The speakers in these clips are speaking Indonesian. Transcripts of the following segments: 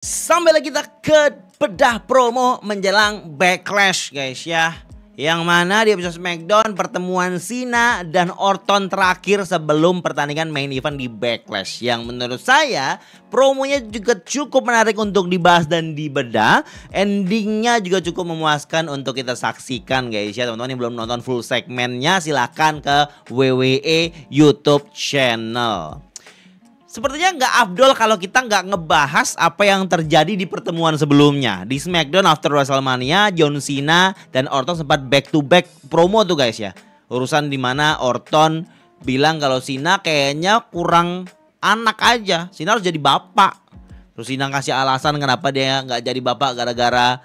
Sampai lagi kita ke bedah promo menjelang Backlash guys ya. Yang mana di episode Smackdown pertemuan Cena dan Orton terakhir sebelum pertandingan main event di Backlash. Yang menurut saya promonya juga cukup menarik untuk dibahas dan dibedah. Endingnya juga cukup memuaskan untuk kita saksikan guys ya. Teman-teman yang belum nonton full segmennya silahkan ke WWE YouTube channel. Sepertinya nggak afdol kalau kita nggak ngebahas apa yang terjadi di pertemuan sebelumnya. Di Smackdown after WrestleMania, John Cena dan Orton sempat back to back promo tuh guys ya. Urusan dimana Orton bilang kalau Cena kayaknya kurang anak aja. Cena harus jadi bapak. Terus Cena kasih alasan kenapa dia nggak jadi bapak gara-gara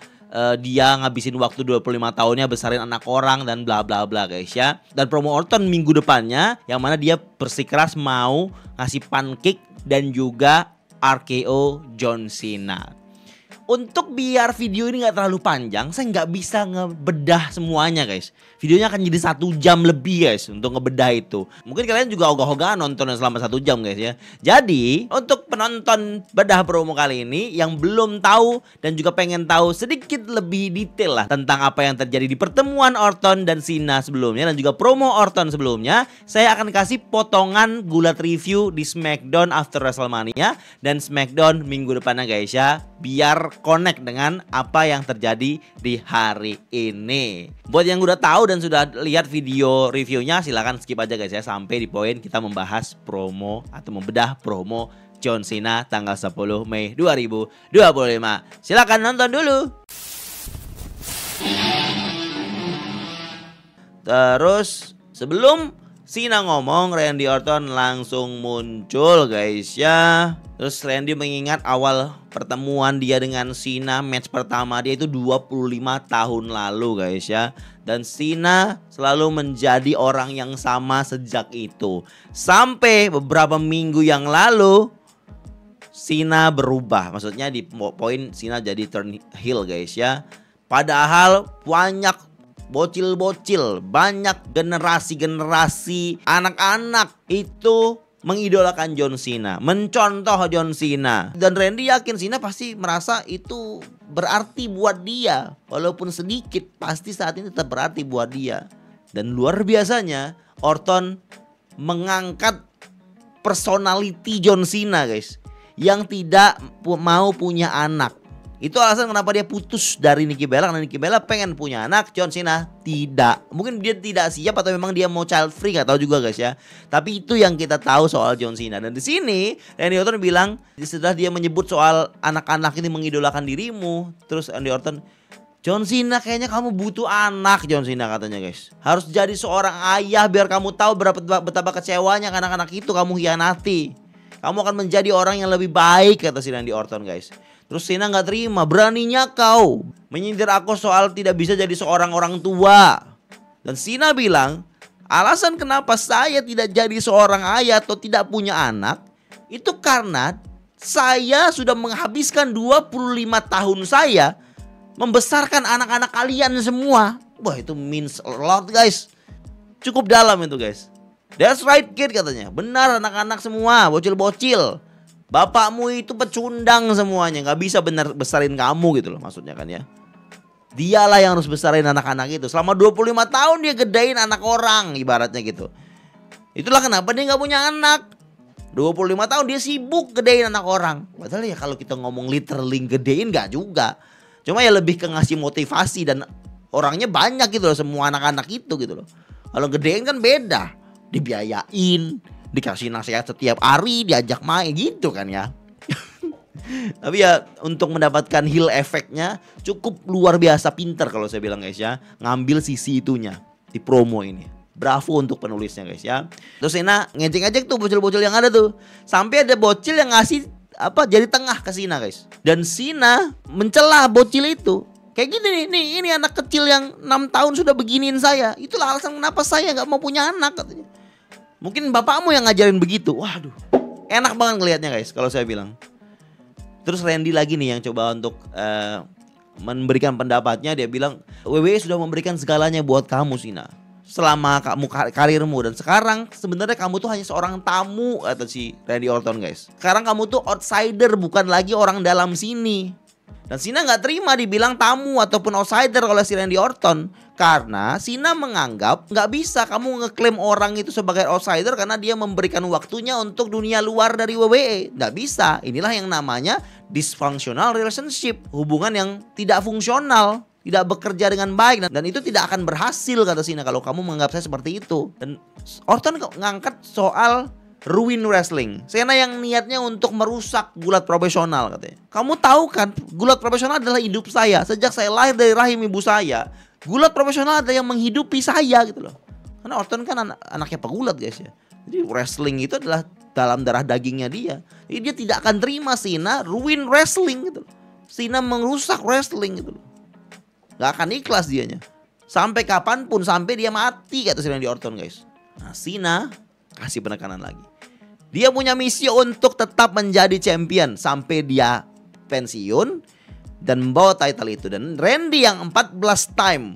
dia ngabisin waktu 25 tahunnya besarin anak orang dan bla bla bla guys ya. Dan promo Orton minggu depannya yang mana dia bersikeras mau ngasih pancake dan juga RKO John Cena. Untuk biar video ini nggak terlalu panjang, saya nggak bisa ngebedah semuanya guys. Videonya akan jadi 1 jam lebih guys untuk ngebedah itu. Mungkin kalian juga ogah-ogahan nonton selama 1 jam guys ya. Jadi untuk penonton bedah promo kali ini yang belum tahu dan juga pengen tahu sedikit lebih detail lah tentang apa yang terjadi di pertemuan Orton dan Cena sebelumnya dan juga promo Orton sebelumnya, saya akan kasih potongan gulat review di Smackdown after WrestleMania dan Smackdown minggu depannya guys ya. Biar connect dengan apa yang terjadi di hari ini. Buat yang udah tahu dan sudah lihat video reviewnya silahkan skip aja guys ya sampai di poin kita membahas promo atau membedah promo John Cena tanggal 10 Mei 2025. Silahkan nonton dulu. Terus sebelum Cena ngomong, Randy Orton langsung muncul guys ya. Terus Randy mengingat awal pertemuan dia dengan Cena, match pertama dia itu 25 tahun lalu guys ya. Dan Cena selalu menjadi orang yang sama sejak itu. Sampai beberapa minggu yang lalu Cena berubah. Maksudnya di poin Cena jadi turn heel guys ya. Padahal banyak bocil-bocil, banyak generasi-generasi anak-anak itu mengidolakan John Cena, mencontoh John Cena. Dan Randy yakin Cena pasti merasa itu berarti buat dia. Walaupun sedikit, pasti saat ini tetap berarti buat dia. Dan luar biasanya Orton mengangkat personality John Cena guys, yang tidak mau punya anak. Itu alasan kenapa dia putus dari Nikki Bella. Karena Nikki Bella pengen punya anak, John Cena tidak. Mungkin dia tidak siap atau memang dia mau child free, gak tahu juga guys ya. Tapi itu yang kita tahu soal John Cena. Dan di sini Randy Orton bilang setelah dia menyebut soal anak-anak ini mengidolakan dirimu, terus Randy Orton, John Cena kayaknya kamu butuh anak John Cena katanya guys. Harus jadi seorang ayah biar kamu tahu betapa kecewanya anak-anak itu kamu hianati. Kamu akan menjadi orang yang lebih baik kata si Randy Orton guys. Terus Cena nggak terima, beraninya kau menyindir aku soal tidak bisa jadi seorang orang tua. Dan Cena bilang, alasan kenapa saya tidak jadi seorang ayah atau tidak punya anak, itu karena saya sudah menghabiskan 25 tahun saya membesarkan anak-anak kalian semua. Wah itu means a lot guys. Cukup dalam itu guys. That's right kid katanya. Benar anak-anak semua, bocil-bocil. Bapakmu itu pecundang semuanya, gak bisa benar besarin kamu gitu loh maksudnya kan ya. Dialah yang harus besarin anak-anak itu. Selama 25 tahun dia gedein anak orang ibaratnya gitu. Itulah kenapa dia gak punya anak. 25 tahun dia sibuk gedein anak orang. Padahal ya kalau kita ngomong literally gedein gak juga. Cuma ya lebih ke ngasih motivasi dan orangnya banyak gitu loh semua anak-anak itu gitu loh. Kalau gedein kan beda. Dibiayain, dikasih nasihat setiap hari, diajak main gitu kan ya. Tapi ya untuk mendapatkan heel efeknya cukup luar biasa pinter kalau saya bilang guys ya. Ngambil sisi itunya di promo ini. Bravo untuk penulisnya guys ya. Terus Cena ngejek-ngejek tuh bocil-bocil yang ada tuh. Sampai ada bocil yang ngasih jadi tengah ke Cena guys. Dan Cena mencela bocil itu. Kayak gini nih, ini anak kecil yang 6 tahun sudah beginiin saya. Itulah alasan kenapa saya gak mau punya anak katanya. Mungkin bapakmu yang ngajarin begitu. Waduh, enak banget ngelihatnya guys kalau saya bilang. Terus Randy lagi nih yang coba untuk memberikan pendapatnya. Dia bilang WWE sudah memberikan segalanya buat kamu Cena. selama kamu karirmu, dan sekarang sebenarnya kamu tuh hanya seorang tamu, kata si Randy Orton guys. Sekarang kamu tuh outsider, bukan lagi orang dalam sini. Dan Cena nggak terima dibilang tamu ataupun outsider oleh si Randy Orton, karena Cena menganggap nggak bisa kamu ngeklaim orang itu sebagai outsider karena dia memberikan waktunya untuk dunia luar dari WWE. Nggak bisa. Inilah yang namanya dysfunctional relationship, hubungan yang tidak fungsional, tidak bekerja dengan baik, dan itu tidak akan berhasil, kata Cena, kalau kamu menganggap saya seperti itu. Dan Orton ngangkat soal ruin wrestling. Cena yang niatnya untuk merusak gulat profesional, katanya. Kamu tahu kan, gulat profesional adalah hidup saya. Sejak saya lahir dari rahim ibu saya, gulat profesional ada yang menghidupi saya gitu loh. Karena Orton kan anaknya pegulat guys ya. Jadi wrestling itu adalah dalam darah dagingnya dia. Jadi dia tidak akan terima Cena ruin wrestling gitu loh. Cena merusak wrestling gitu loh. Gak akan ikhlas dianya. Sampai kapanpun, sampai dia mati, kata Randy Orton guys. Nah, Cena kasih penekanan lagi. Dia punya misi untuk tetap menjadi champion sampai dia pensiun dan membawa title itu. Dan Randy yang 14 time,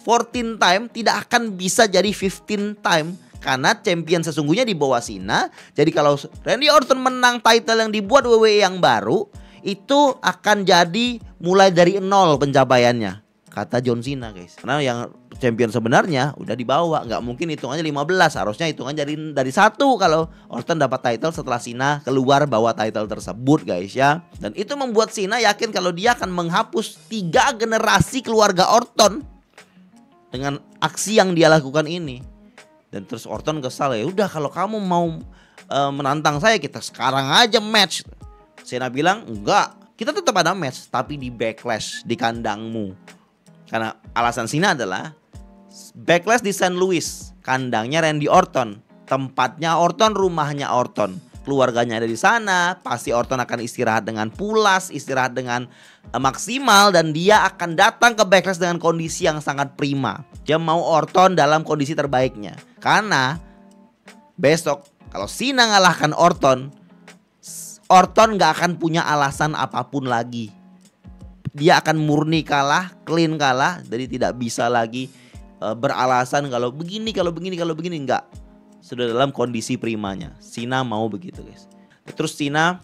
14 time tidak akan bisa jadi 15 time, karena champion sesungguhnya di bawah Cena. Jadi kalau Randy Orton menang title yang dibuat WWE yang baru, itu akan jadi mulai dari nol pencapaiannya, kata John Cena guys. Karena yang champion sebenarnya udah dibawa, nggak mungkin hitungannya 15, harusnya hitungan dari 1 kalau Orton dapat title setelah Cena keluar bawa title tersebut guys ya. Dan itu membuat Cena yakin kalau dia akan menghapus 3 generasi keluarga Orton dengan aksi yang dia lakukan ini. Dan terus Orton kesal, ya udah kalau kamu mau menantang saya, kita sekarang aja match. Cena bilang enggak, kita tetap ada match tapi di Backlash, di kandangmu. Karena alasan Cena adalah Backlash di St. Louis, kandangnya Randy Orton, tempatnya Orton, rumahnya Orton, keluarganya ada di sana. Pasti Orton akan istirahat dengan pulas, istirahat dengan maksimal, dan dia akan datang ke Backlash dengan kondisi yang sangat prima. Dia mau Orton dalam kondisi terbaiknya, karena besok kalau Cena ngalahkan Orton, Orton gak akan punya alasan apapun lagi. Dia akan murni kalah, clean kalah, jadi tidak bisa lagi beralasan kalau begini, enggak. Sudah dalam kondisi primanya. Cena mau begitu guys. Terus Cena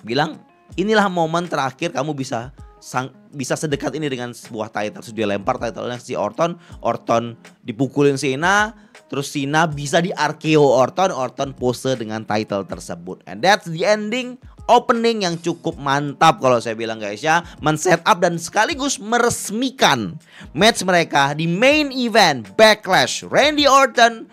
bilang, inilah momen terakhir kamu bisa sedekat ini dengan sebuah title. Terus dia lempar titlenya si Orton. Orton dipukulin Cena. Terus Cena bisa di RKO Orton. Orton pose dengan title tersebut. And that's the ending. Opening yang cukup mantap kalau saya bilang guys ya. Men-set up dan sekaligus meresmikan match mereka di main event Backlash. Randy Orton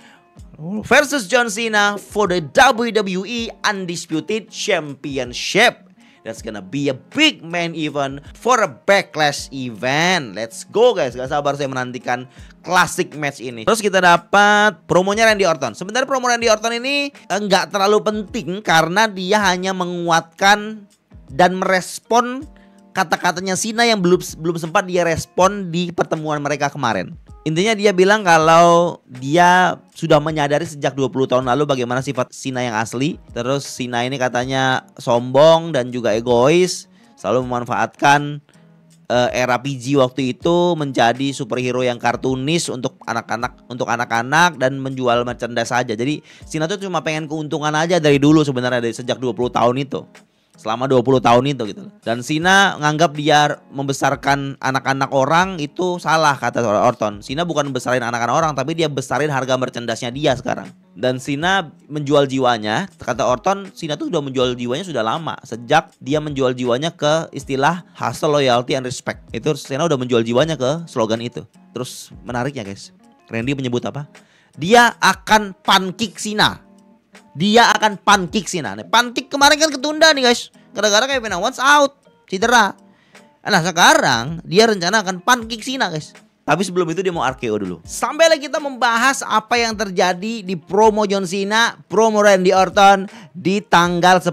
versus John Cena for the WWE Undisputed Championship. That's gonna be a big main event for a Backlash event. Let's go guys, gak sabar saya menantikan classic match ini. Terus kita dapat promonya Randy Orton. Sebenarnya promo Randy Orton ini nggak terlalu penting karena dia hanya menguatkan dan merespon kata-katanya Cena yang belum sempat dia respon di pertemuan mereka kemarin. Intinya dia bilang kalau dia sudah menyadari sejak 20 tahun lalu bagaimana sifat Cena yang asli. Terus Cena ini katanya sombong dan juga egois, selalu memanfaatkan era PG waktu itu menjadi superhero yang kartunis untuk anak-anak dan menjual merchandise saja. Jadi Cena tuh cuma pengen keuntungan aja dari dulu sebenarnya, dari sejak 20 tahun itu. Selama 20 tahun itu gitu. Dan Cena nganggap dia membesarkan anak-anak orang itu salah, kata Orton. Cena bukan besarin anak-anak orang, tapi dia besarin harga merchandise-nya dia sekarang. Dan Cena menjual jiwanya, kata Orton, Cena tuh udah menjual jiwanya sudah lama. Sejak dia menjual jiwanya ke istilah hustle, loyalty, and respect. Itu Cena udah menjual jiwanya ke slogan itu. Terus menariknya guys, Randy menyebut apa? Dia akan pancake Cena. Dia akan pancake Cena. Pancake kemarin kan ketunda nih guys, gara-gara Kevin Owens out, cedera. Nah sekarang dia rencana akan pancake Cena guys. Tapi sebelum itu dia mau RKO dulu. Sampailah kita membahas apa yang terjadi di promo John Cena, promo Randy Orton di tanggal 10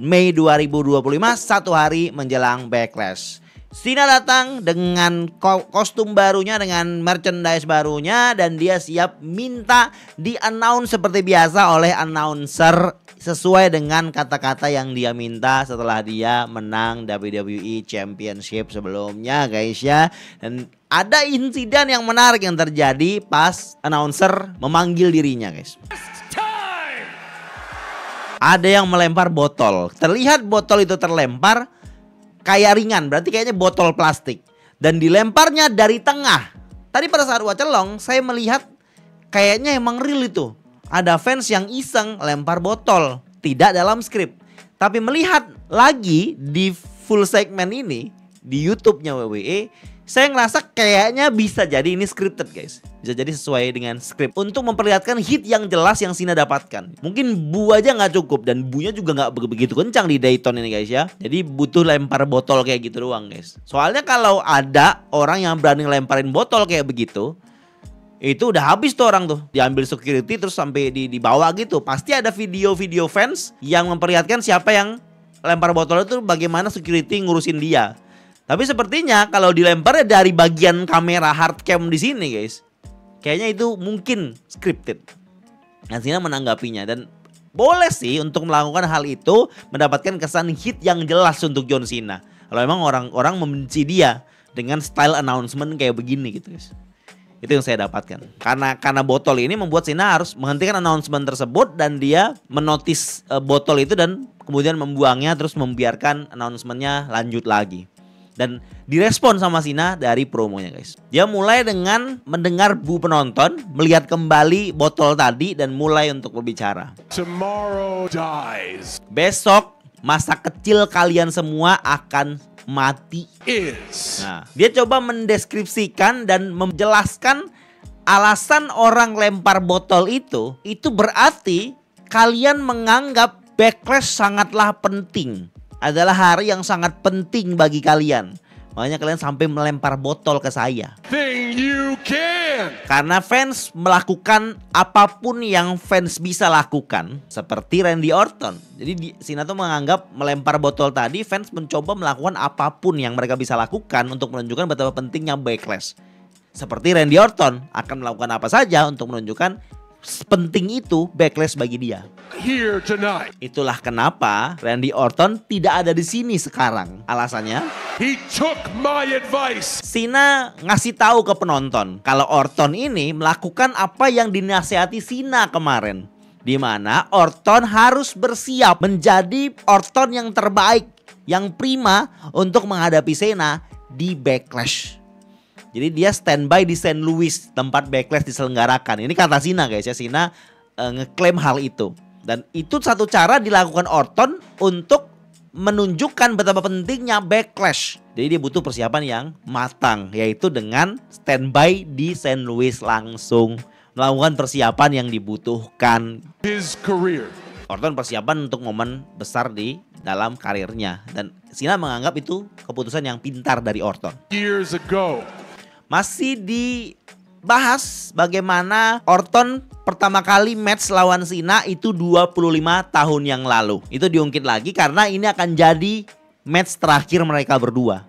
Mei 2025, 1 hari menjelang Backlash. Cena datang dengan kostum barunya, dengan merchandise barunya, dan dia siap minta di-announce seperti biasa oleh announcer sesuai dengan kata-kata yang dia minta setelah dia menang WWE Championship sebelumnya guys ya. Dan ada insiden yang menarik yang terjadi pas announcer memanggil dirinya guys. Ada yang melempar botol. Terlihat botol itu terlempar kayak ringan, berarti kayaknya botol plastik. Dan dilemparnya dari tengah. Tadi pada saat wacelong saya melihat kayaknya emang real itu. Ada fans yang iseng lempar botol. Tidak dalam skrip. Tapi melihat lagi di full segmen ini di YouTube-nya WWE, saya ngerasa kayaknya bisa jadi ini scripted guys. Bisa jadi sesuai dengan skrip untuk memperlihatkan hit yang jelas yang Cena dapatkan. Mungkin bu aja nggak cukup, dan bunya juga nggak begitu kencang di Dayton ini guys ya. Jadi butuh lempar botol kayak gitu doang guys. Soalnya kalau ada orang yang berani lemparin botol kayak begitu, itu udah habis tuh orang tuh. Diambil security terus sampai dibawa gitu. Pasti ada video-video fans yang memperlihatkan siapa yang lempar botol itu, bagaimana security ngurusin dia. Tapi sepertinya kalau dilemparnya dari bagian kamera hard cam di sini guys, kayaknya itu mungkin scripted. Nah, Cena menanggapinya, dan boleh sih untuk melakukan hal itu, mendapatkan kesan hit yang jelas untuk John Cena. Kalau emang orang-orang membenci dia dengan style announcement kayak begini gitu guys. Itu yang saya dapatkan. Karena botol ini membuat Cena harus menghentikan announcement tersebut, dan dia menotis botol itu dan kemudian membuangnya, terus membiarkan announcementnya lanjut lagi. Dan direspon sama Cena dari promonya guys. Dia mulai dengan mendengar bu penonton, melihat kembali botol tadi, dan mulai untuk berbicara. Tomorrow dies. Besok masa kecil kalian semua akan mati. Nah, dia coba mendeskripsikan dan menjelaskan alasan orang lempar botol itu berarti kalian menganggap Backlash sangatlah penting. Adalah hari yang sangat penting bagi kalian. Makanya kalian sampai melempar botol ke saya. Karena fans melakukan apapun yang fans bisa lakukan, seperti Randy Orton. Jadi Cena tuh menganggap melempar botol tadi, fans mencoba melakukan apapun yang mereka bisa lakukan untuk menunjukkan betapa pentingnya Backlash. Seperti Randy Orton akan melakukan apa saja untuk menunjukkan penting itu Backlash bagi dia. Itulah kenapa Randy Orton tidak ada di sini sekarang. Alasannya, he took my advice. Cena ngasih tahu ke penonton kalau Orton ini melakukan apa yang dinasihati Cena kemarin, di mana Orton harus bersiap menjadi Orton yang terbaik, yang prima untuk menghadapi Cena di Backlash. Jadi dia standby di St. Louis, tempat Backlash diselenggarakan. Ini kata Cena guys ya, Cena ngeklaim hal itu. Dan itu satu cara dilakukan Orton untuk menunjukkan betapa pentingnya Backlash. Jadi dia butuh persiapan yang matang, yaitu dengan standby di St. Louis langsung melakukan persiapan yang dibutuhkan. His career. Orton persiapan untuk momen besar di dalam karirnya, dan Cena menganggap itu keputusan yang pintar dari Orton. Years ago. Masih dibahas bagaimana Orton pertama kali match lawan Cena itu 25 tahun yang lalu. Itu diungkit lagi karena ini akan jadi match terakhir mereka berdua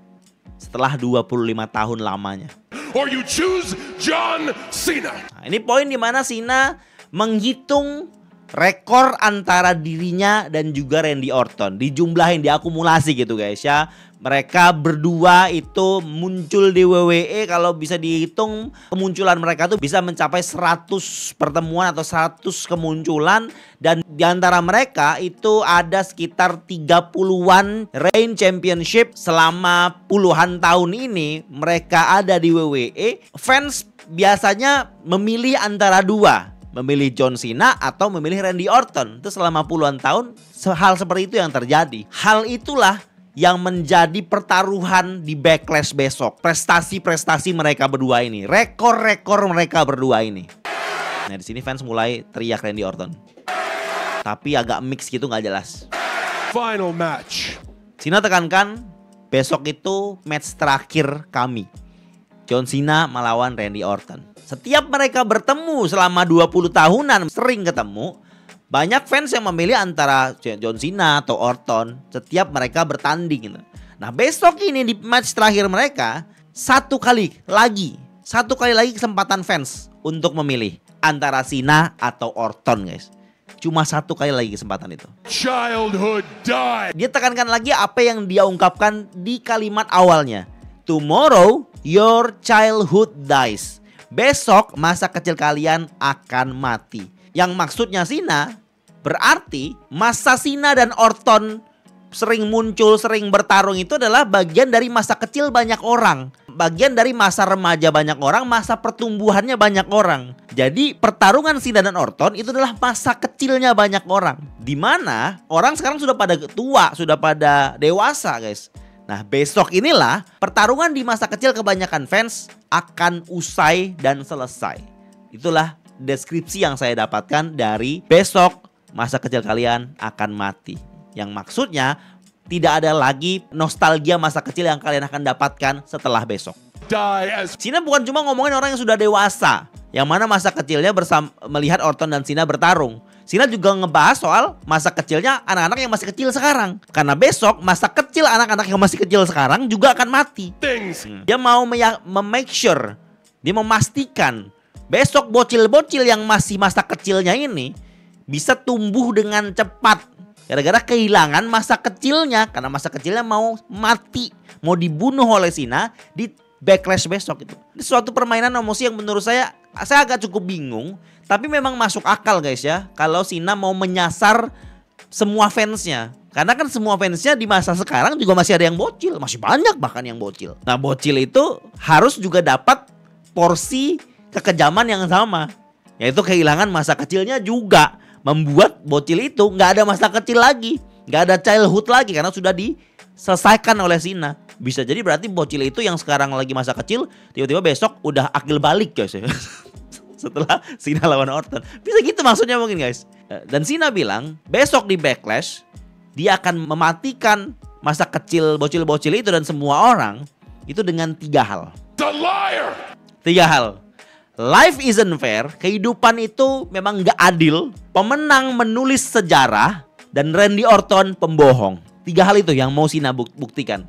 setelah 25 tahun lamanya. Or you choose John Cena. Nah, ini poin dimana Cena menghitung rekor antara dirinya dan juga Randy Orton, dijumlahin, diakumulasi gitu guys ya. Mereka berdua itu muncul di WWE, kalau bisa dihitung kemunculan mereka tuh bisa mencapai 100 pertemuan atau 100 kemunculan. Dan diantara mereka itu ada sekitar 30-an reign championship selama puluhan tahun ini mereka ada di WWE. Fans biasanya memilih antara dua, memilih John Cena atau memilih Randy Orton. Itu selama puluhan tahun hal seperti itu yang terjadi. Hal itulah yang menjadi pertaruhan di Backlash besok. Prestasi-prestasi mereka berdua ini, rekor-rekor mereka berdua ini. Nah, di sini fans mulai teriak Randy Orton, tapi agak mix gitu, nggak jelas. Final match. Cena tekankan besok itu match terakhir kami. John Cena melawan Randy Orton. Setiap mereka bertemu selama 20 tahunan sering ketemu, banyak fans yang memilih antara John Cena atau Orton setiap mereka bertanding gitu. Nah besok ini di match terakhir mereka, satu kali lagi kesempatan fans untuk memilih antara Cena atau Orton guys. Cuma satu kali lagi kesempatan itu. Childhood died. Dia tekankan lagi apa yang dia ungkapkan di kalimat awalnya. Tomorrow your childhood dies. Besok masa kecil kalian akan mati. Yang maksudnya Cena berarti masa Cena dan Orton sering muncul, sering bertarung itu adalah bagian dari masa kecil banyak orang. Bagian dari masa remaja banyak orang, masa pertumbuhannya banyak orang. Jadi pertarungan Cena dan Orton itu adalah masa kecilnya banyak orang. Dimana orang sekarang sudah pada tua, sudah pada dewasa guys. Nah besok inilah pertarungan di masa kecil kebanyakan fans akan usai dan selesai. Itulah deskripsi yang saya dapatkan dari besok masa kecil kalian akan mati. Yang maksudnya tidak ada lagi nostalgia masa kecil yang kalian akan dapatkan setelah besok. Cena bukan cuma ngomongin orang yang sudah dewasa, yang mana masa kecilnya melihat Orton dan Cena bertarung. Cena juga ngebahas soal masa kecilnya anak-anak yang masih kecil sekarang. Karena besok masa kecil anak-anak yang masih kecil sekarang juga akan mati. Dia mau make sure, dia memastikan besok bocil-bocil yang masih masa kecilnya ini bisa tumbuh dengan cepat. Gara-gara kehilangan masa kecilnya. Karena masa kecilnya mau mati, mau dibunuh oleh Cena di Backlash besok itu. Ini suatu permainan emosi yang menurut saya agak cukup bingung. Tapi memang masuk akal guys ya. Kalau Cena mau menyasar semua fansnya. Karena kan semua fansnya di masa sekarang juga masih ada yang bocil. Masih banyak bahkan yang bocil. Nah bocil itu harus juga dapat porsi kekejaman yang sama. Yaitu kehilangan masa kecilnya juga. Membuat bocil itu nggak ada masa kecil lagi, nggak ada childhood lagi karena sudah diselesaikan oleh Cena. Bisa jadi berarti bocil itu yang sekarang lagi masa kecil tiba-tiba besok udah akil balik guys ya. Setelah Cena lawan Orton. Bisa gitu maksudnya mungkin guys. Dan Cena bilang besok di Backlash dia akan mematikan masa kecil bocil-bocil itu dan semua orang itu dengan 3 hal. The liar. 3 hal. Life isn't fair, kehidupan itu memang gak adil, pemenang menulis sejarah, dan Randy Orton pembohong. 3 hal itu yang mau Cena buktikan.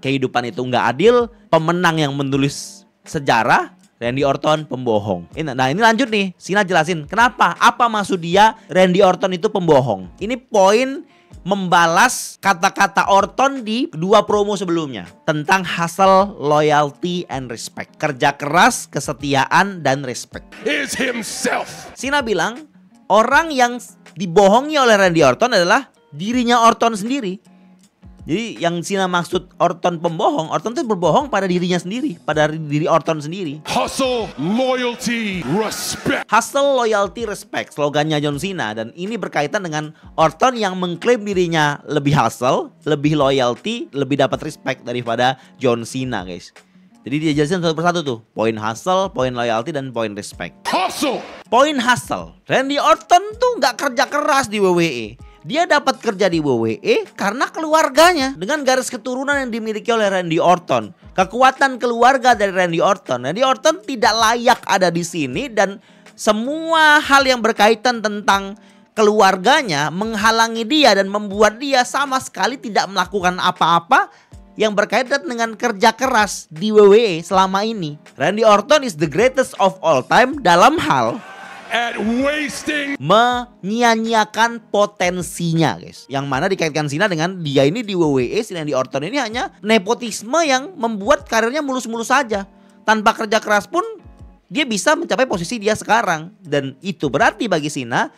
Kehidupan itu gak adil, pemenang yang menulis sejarah, Randy Orton pembohong. Nah ini lanjut nih, Cena jelasin kenapa, apa maksud dia Randy Orton itu pembohong. Ini poin membalas kata-kata Orton di 2 promo sebelumnya tentang hustle, loyalty, and respect. Kerja keras, kesetiaan, dan respect. Is himself. Cena bilang orang yang dibohongi oleh Randy Orton adalah dirinya Orton sendiri. Jadi yang Cena maksud Orton pembohong, Orton itu berbohong pada dirinya sendiri, pada diri Orton sendiri. Hustle, loyalty, respect. Hustle, loyalty, respect, slogannya John Cena. Dan ini berkaitan dengan Orton yang mengklaim dirinya lebih hustle, lebih loyalty, lebih dapat respect daripada John Cena guys. Jadi dia jelasin satu persatu tuh, poin hustle, poin loyalty, dan poin respect. Hustle. Poin hustle, Randy Orton tuh nggak kerja keras di WWE. Dia dapat kerja di WWE karena keluarganya. Dengan garis keturunan yang dimiliki oleh Randy Orton, kekuatan keluarga dari Randy Orton. Randy Orton tidak layak ada di sini. Dan semua hal yang berkaitan tentang keluarganya menghalangi dia dan membuat dia sama sekali tidak melakukan apa-apa yang berkaitan dengan kerja keras di WWE selama ini. Randy Orton is the greatest of all time dalam hal at wasting, menyia-nyiakan potensinya guys. Yang mana dikaitkan Cena dengan dia ini di WWE, Randy Orton ini hanya nepotisme yang membuat karirnya mulus-mulus saja. Tanpa kerja keras pun dia bisa mencapai posisi dia sekarang. Dan itu berarti bagi Cena,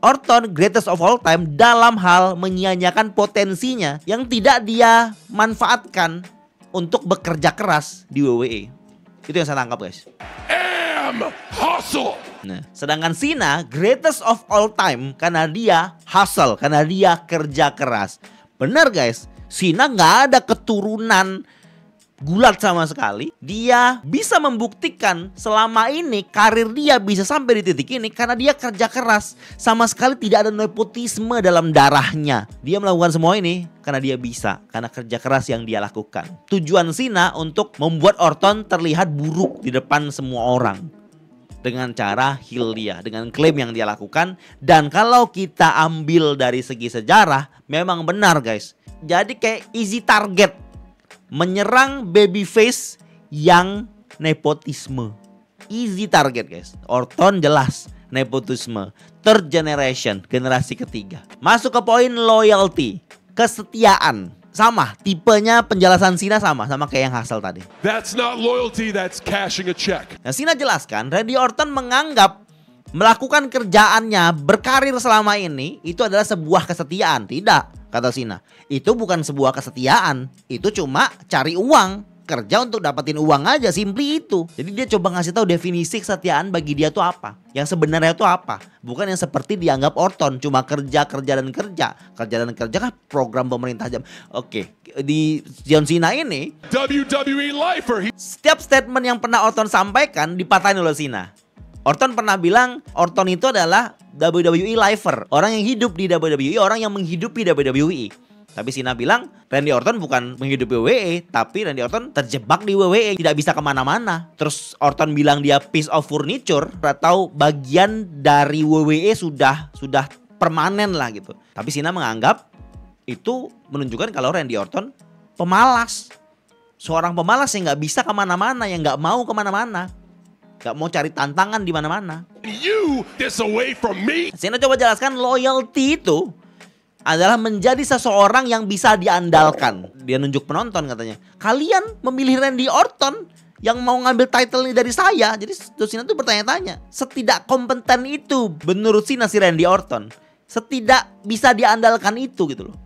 Orton greatest of all time dalam hal menyia-nyiakan potensinya yang tidak dia manfaatkan untuk bekerja keras di WWE. Itu yang saya tangkap guys. Hustle. Nah, sedangkan Cena greatest of all time karena dia hustle, karena dia kerja keras. Bener guys, Cena nggak ada keturunan gulat sama sekali. Dia bisa membuktikan selama ini karir dia bisa sampai di titik ini karena dia kerja keras. Sama sekali tidak ada nepotisme dalam darahnya. Dia melakukan semua ini karena dia bisa, karena kerja keras yang dia lakukan. Tujuan Cena untuk membuat Orton terlihat buruk di depan semua orang dengan cara heal dia, dengan klaim yang dia lakukan. Dan kalau kita ambil dari segi sejarah, memang benar guys. Jadi kayak easy target menyerang babyface yang nepotisme. Easy target guys. Orton jelas nepotisme, third generation, generasi ketiga. Masuk ke poin loyalty, kesetiaan. Sama, tipenya penjelasan Cena sama kayak yang Hustle tadi. That's not loyalty, that's cashing a check. Nah, Cena jelaskan Randy Orton menganggap melakukan kerjaannya berkarir selama ini itu adalah sebuah kesetiaan. Tidak, kata Cena. Itu bukan sebuah kesetiaan, itu cuma cari uang. Kerja untuk dapetin uang aja, simply itu. Jadi dia coba ngasih tahu definisi kesetiaan bagi dia tuh apa, yang sebenarnya tuh apa. Bukan yang seperti dianggap Orton, cuma kerja dan kerja kan program pemerintah jam. Oke, di John Cena ini WWE lifer. setiap statement yang pernah Orton sampaikan dipatahin oleh Cena. Orton pernah bilang Orton itu adalah WWE lifer, orang yang hidup di WWE, orang yang menghidupi WWE. Tapi Cena bilang Randy Orton bukan menghidupi WWE, tapi Randy Orton terjebak di WWE, tidak bisa kemana-mana. Terus Orton bilang dia piece of furniture atau bagian dari WWE sudah permanen lah gitu. Tapi Cena menganggap itu menunjukkan kalau Randy Orton pemalas. Seorang pemalas yang gak bisa kemana-mana, yang gak mau kemana-mana, gak mau cari tantangan di mana-mana. You this away from me. Cena coba jelaskan loyalty itu adalah menjadi seseorang yang bisa diandalkan. Dia nunjuk penonton katanya, kalian memilih Randy Orton yang mau ngambil title ini dari saya. Jadi Cena tuh bertanya-tanya, setidak kompeten itu menurut Cena si Randy Orton, setidak bisa diandalkan itu gitu loh.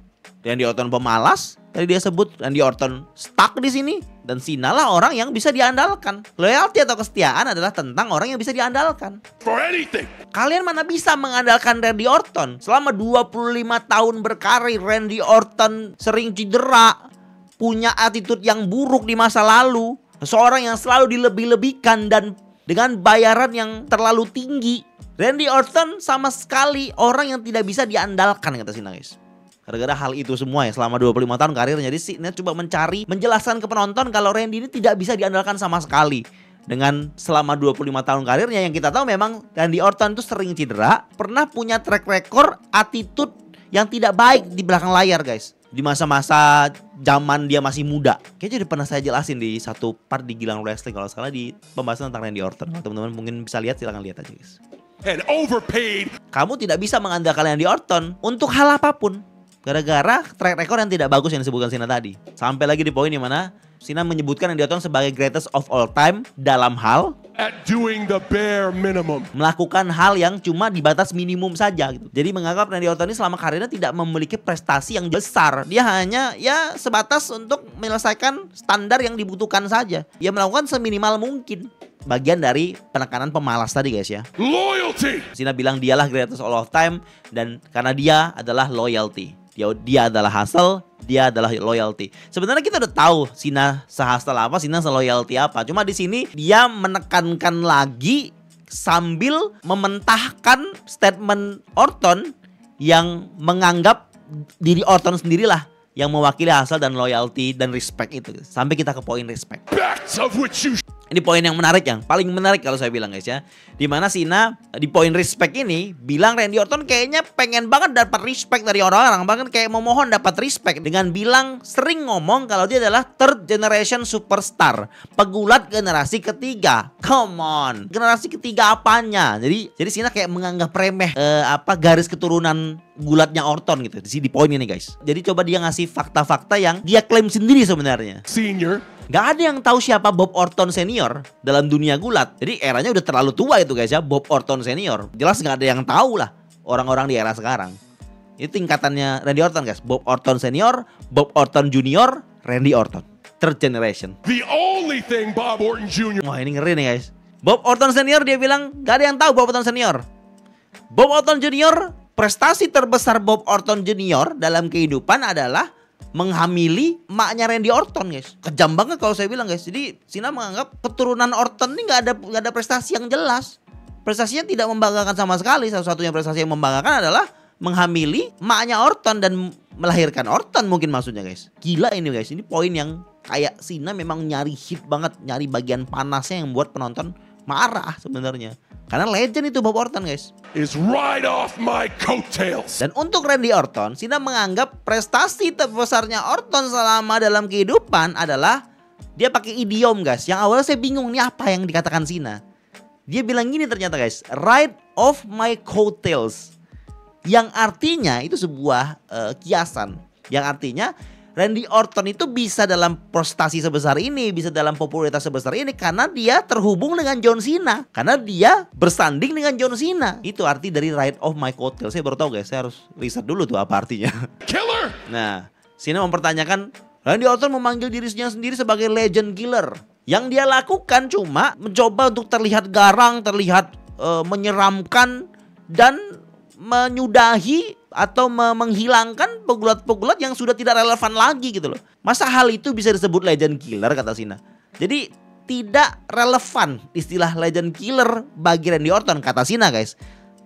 Randy Orton pemalas, tadi dia sebut Randy Orton stuck di sini, dan Cena lah orang yang bisa diandalkan. Loyalty atau kesetiaan adalah tentang orang yang bisa diandalkan. For anything. Kalian mana bisa mengandalkan Randy Orton? Selama 25 tahun berkarir, Randy Orton sering cedera, punya attitude yang buruk di masa lalu, seorang yang selalu dilebih-lebihkan dan dengan bayaran yang terlalu tinggi. Randy Orton sama sekali orang yang tidak bisa diandalkan, kata Cena guys. Gara-gara hal itu semua ya selama 25 tahun karirnya. Jadi Cena coba menjelaskan ke penonton kalau Randy ini tidak bisa diandalkan sama sekali. Dengan selama 25 tahun karirnya yang kita tahu memang Randy Orton itu sering cedera, pernah punya track record attitude yang tidak baik di belakang layar guys. Di masa-masa zaman dia masih muda. Kayaknya udah pernah saya jelasin di satu part di Gilang Wrestling kalau salah, di pembahasan tentang Randy Orton. Kalau teman-teman mungkin bisa lihat, silakan lihat aja guys. And overpaid. Kamu tidak bisa mengandalkan Randy Orton untuk hal apapun. Gara-gara track record yang tidak bagus yang disebutkan Cena tadi. Sampai lagi di poin di mana Cena menyebutkan Randy Orton sebagai greatest of all time dalam hal At doing the bare minimum. melakukan hal yang cuma di batas minimum saja gitu. Jadi menganggap Randy Orton ini selama karirnya tidak memiliki prestasi yang besar. Dia hanya ya sebatas untuk menyelesaikan standar yang dibutuhkan saja. Dia melakukan seminimal mungkin. Bagian dari penekanan pemalas tadi guys ya. Loyalty. Cena bilang dialah greatest of all time, dan karena dia adalah loyalty. Dia adalah hustle, dia adalah loyalty. Sebenarnya kita udah tahu Cena se-hustle apa, Cena se-loyalty apa. Cuma di sini dia menekankan lagi sambil mementahkan statement Orton yang menganggap diri Orton sendirilah yang mewakili hustle dan loyalty dan respect itu. Sampai kita ke poin respect. Facts of which you. Ini poin yang menarik, yang paling menarik kalau saya bilang guys ya. Dimana Cena di poin respect ini bilang Randy Orton kayaknya pengen banget dapat respect dari orang-orang. Bahkan kayak memohon dapat respect dengan bilang, sering ngomong kalau dia adalah third generation superstar, pegulat generasi ketiga. Come on, generasi ketiga apanya? Jadi Cena kayak menganggap remeh garis keturunan gulatnya Orton gitu di poin ini guys. Jadi coba dia ngasih fakta-fakta yang dia klaim sendiri sebenarnya. Senior. Gak ada yang tahu siapa Bob Orton senior dalam dunia gulat. Jadi eranya udah terlalu tua itu guys ya, Bob Orton senior. Jelas gak ada yang tahu lah orang-orang di era sekarang. Itu tingkatannya Randy Orton guys. Bob Orton senior, Bob Orton junior, Randy Orton. Third generation. The only thing Bob Orton Jr. Wah ini ngeri nih guys. Bob Orton senior dia bilang gak ada yang tahu Bob Orton senior. Bob Orton junior, prestasi terbesar Bob Orton junior dalam kehidupan adalah menghamili emaknya Randy Orton guys. Kejam banget kalau saya bilang guys. Jadi Cena menganggap keturunan Orton ini gak ada prestasi yang jelas. Prestasinya tidak membanggakan sama sekali. Satu-satunya prestasi yang membanggakan adalah menghamili emaknya Orton dan melahirkan Orton mungkin maksudnya guys. Gila ini guys. Ini poin yang kayak Cena memang nyari hit banget, nyari bagian panasnya yang membuat penonton marah sebenarnya. Karena legend itu Bob Orton guys. Is right off my coattails. Dan untuk Randy Orton, Cena menganggap prestasi terbesarnya Orton selama dalam kehidupan adalah dia pakai idiom guys. Yang awalnya saya bingung nih apa yang dikatakan Cena. Dia bilang gini ternyata guys, right off my coattails. Yang artinya itu sebuah kiasan. Yang artinya Randy Orton itu bisa dalam prestasi sebesar ini, bisa dalam popularitas sebesar ini karena dia terhubung dengan John Cena. Karena dia bersanding dengan John Cena. Itu arti dari right off my coattails. Saya baru tahu guys, saya harus riset dulu tuh apa artinya. Killer! Nah, Cena mempertanyakan Randy Orton memanggil dirinya sendiri sebagai legend killer. Yang dia lakukan cuma mencoba untuk terlihat garang, terlihat menyeramkan dan menyudahi atau menghilangkan pegulat-pegulat yang sudah tidak relevan lagi gitu loh. Masa hal itu bisa disebut legend killer kata Cena. Jadi tidak relevan istilah legend killer bagi Randy Orton kata Cena guys.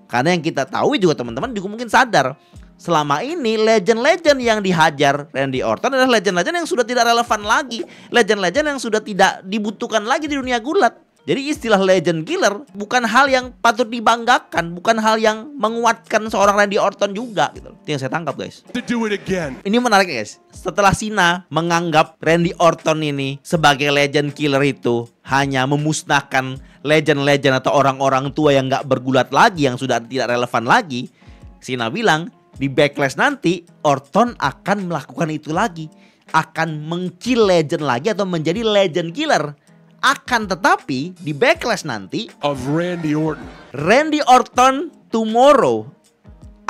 Karena yang kita tahu juga teman-teman juga mungkin sadar, selama ini legend-legend yang dihajar Randy Orton adalah legend-legend yang sudah tidak relevan lagi, legend-legend yang sudah tidak dibutuhkan lagi di dunia gulat. Jadi istilah legend killer bukan hal yang patut dibanggakan, bukan hal yang menguatkan seorang Randy Orton juga gitu. Itu yang saya tangkap guys. To do it again. Ini menarik guys. Setelah Cena menganggap Randy Orton ini sebagai legend killer itu hanya memusnahkan legend-legend atau orang-orang tua yang gak bergulat lagi, yang sudah tidak relevan lagi, Cena bilang di Backlash nanti Orton akan melakukan itu lagi, akan meng-kill legend lagi atau menjadi legend killer. Akan tetapi di Backlash nanti Of Randy Orton. Randy Orton tomorrow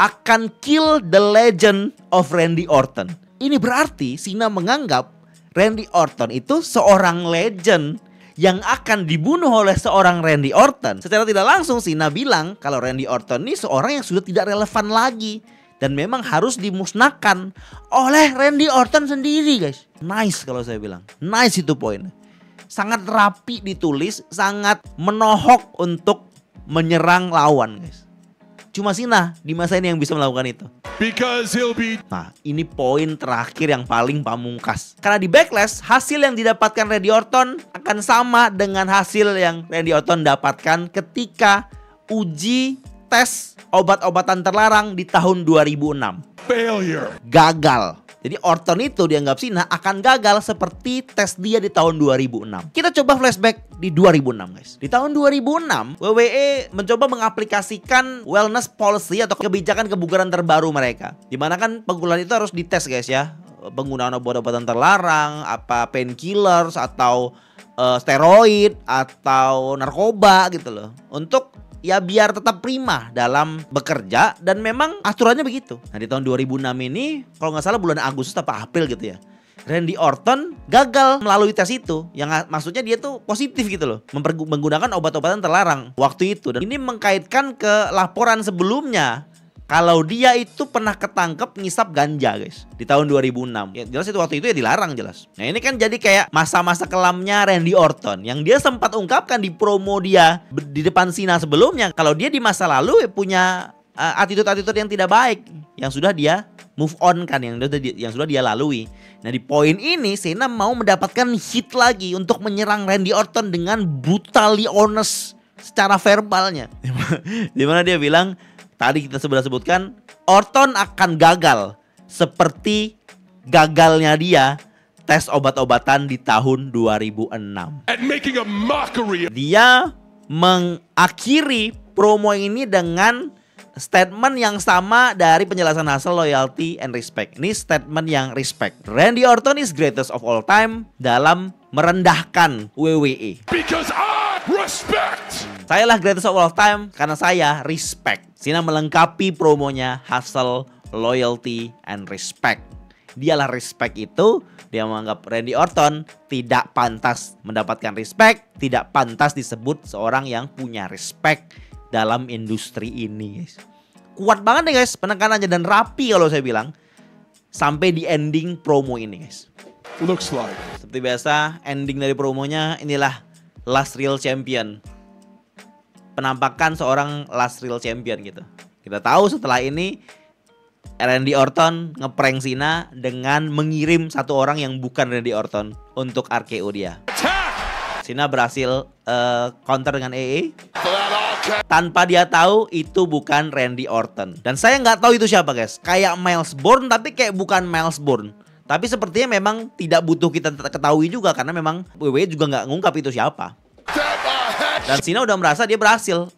akan kill the legend of Randy Orton. Ini berarti Cena menganggap Randy Orton itu seorang legend yang akan dibunuh oleh seorang Randy Orton. Secara tidak langsung Cena bilang kalau Randy Orton ini seorang yang sudah tidak relevan lagi dan memang harus dimusnahkan oleh Randy Orton sendiri guys. Nice kalau saya bilang. Nice itu poinnya. Sangat rapi ditulis, sangat menohok untuk menyerang lawan guys. Cuma Cena di masa ini yang bisa melakukan itu. Because he'll be... Nah ini poin terakhir yang paling pamungkas. Karena di Backlash hasil yang didapatkan Randy Orton akan sama dengan hasil yang Randy Orton dapatkan ketika uji tes obat-obatan terlarang di tahun 2006. Failure. Gagal. Jadi Orton itu dianggap Cena akan gagal seperti tes dia di tahun 2006. Kita coba flashback di 2006 guys. Di tahun 2006 WWE mencoba mengaplikasikan wellness policy atau kebijakan kebugaran terbaru mereka. Dimana kan pegulat itu harus dites guys ya. Penggunaan obat-obatan terlarang, apa painkillers atau steroid atau narkoba gitu loh. Untuk ya biar tetap prima dalam bekerja dan memang aturannya begitu. Nah di tahun 2006 ini kalau nggak salah bulan Agustus atau April gitu ya, Randy Orton gagal melalui tes itu. Yang maksudnya dia tuh positif gitu loh, menggunakan obat-obatan terlarang waktu itu. Dan ini mengkaitkan ke laporan sebelumnya kalau dia itu pernah ketangkep ngisap ganja guys di tahun 2006. Ya jelas itu waktu itu ya dilarang jelas. Nah ini kan jadi kayak masa-masa kelamnya Randy Orton yang dia sempat ungkapkan di promo dia di depan Cena sebelumnya. Kalau dia di masa lalu punya attitude-attitude yang tidak baik yang sudah dia move on kan, yang sudah dia lalui. Nah di poin ini Cena mau mendapatkan hit lagi untuk menyerang Randy Orton dengan brutally honest secara verbalnya. Dimana dia bilang tadi kita sudah sebutkan Orton akan gagal seperti gagalnya dia tes obat-obatan di tahun 2006. And making a mockery. Dia mengakhiri promo ini dengan statement yang sama dari penjelasan hasil loyalty and respect. Ini statement yang respect. Randy Orton is greatest of all time dalam merendahkan WWE. Because I respect. Saya lah greatest of all time karena saya respect. Cena melengkapi promonya hustle, loyalty, and respect. Dialah respect itu. Dia menganggap Randy Orton tidak pantas mendapatkan respect, tidak pantas disebut seorang yang punya respect dalam industri ini guys. Kuat banget nih guys penekanannya dan rapi kalau saya bilang. Sampai di ending promo ini guys. Looks like. Seperti biasa ending dari promonya inilah last real champion. Penampakan seorang last real champion gitu. Kita tahu setelah ini Randy Orton ngeprank Cena dengan mengirim satu orang yang bukan Randy Orton untuk RKO dia. Cena berhasil counter dengan EE. Tanpa dia tahu itu bukan Randy Orton. Dan saya nggak tahu itu siapa guys. Kayak Miles Bourne tapi kayak bukan Miles Bourne. Tapi sepertinya memang tidak butuh kita ketahui juga. Karena memang WWE juga nggak ngungkap itu siapa. Dan Cena udah merasa dia berhasil.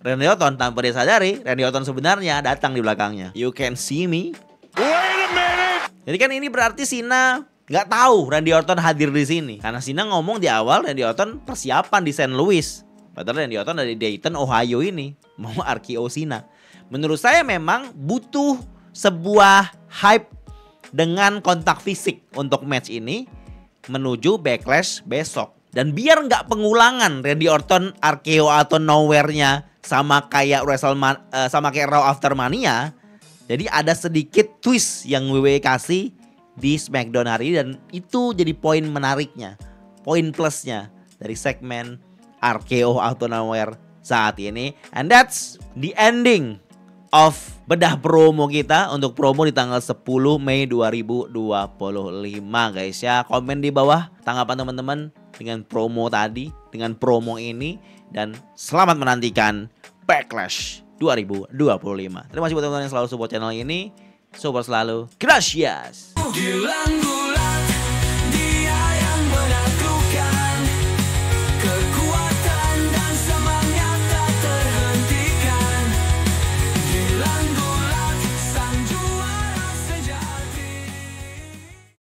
Randy Orton tanpa dia sadari Randy Orton sebenarnya datang di belakangnya. You can see me. Wait a minute! Jadi kan ini berarti Cena nggak tahu Randy Orton hadir di sini. Karena Cena ngomong di awal Randy Orton persiapan di St. Louis. Padahal Randy Orton dari Dayton, Ohio ini mau RKO Cena. Menurut saya memang butuh sebuah hype dengan kontak fisik untuk match ini menuju Backlash besok. Dan biar nggak pengulangan Randy Orton RKO atau Nowhere-nya sama kayak sama kayak Raw After Mania. Jadi ada sedikit twist yang WWE kasih di SmackDown hari ini dan itu jadi poin menariknya, poin plusnya dari segmen RKO Out of Nowhere saat ini. And that's the ending of bedah promo kita untuk promo di tanggal 10 Mei 2025 guys ya. Komen di bawah tanggapan teman-teman dengan promo tadi, dengan promo ini. Dan selamat menantikan Backlash 2025. Terima kasih buat teman-teman yang selalu support channel ini. Support selalu. Gracias.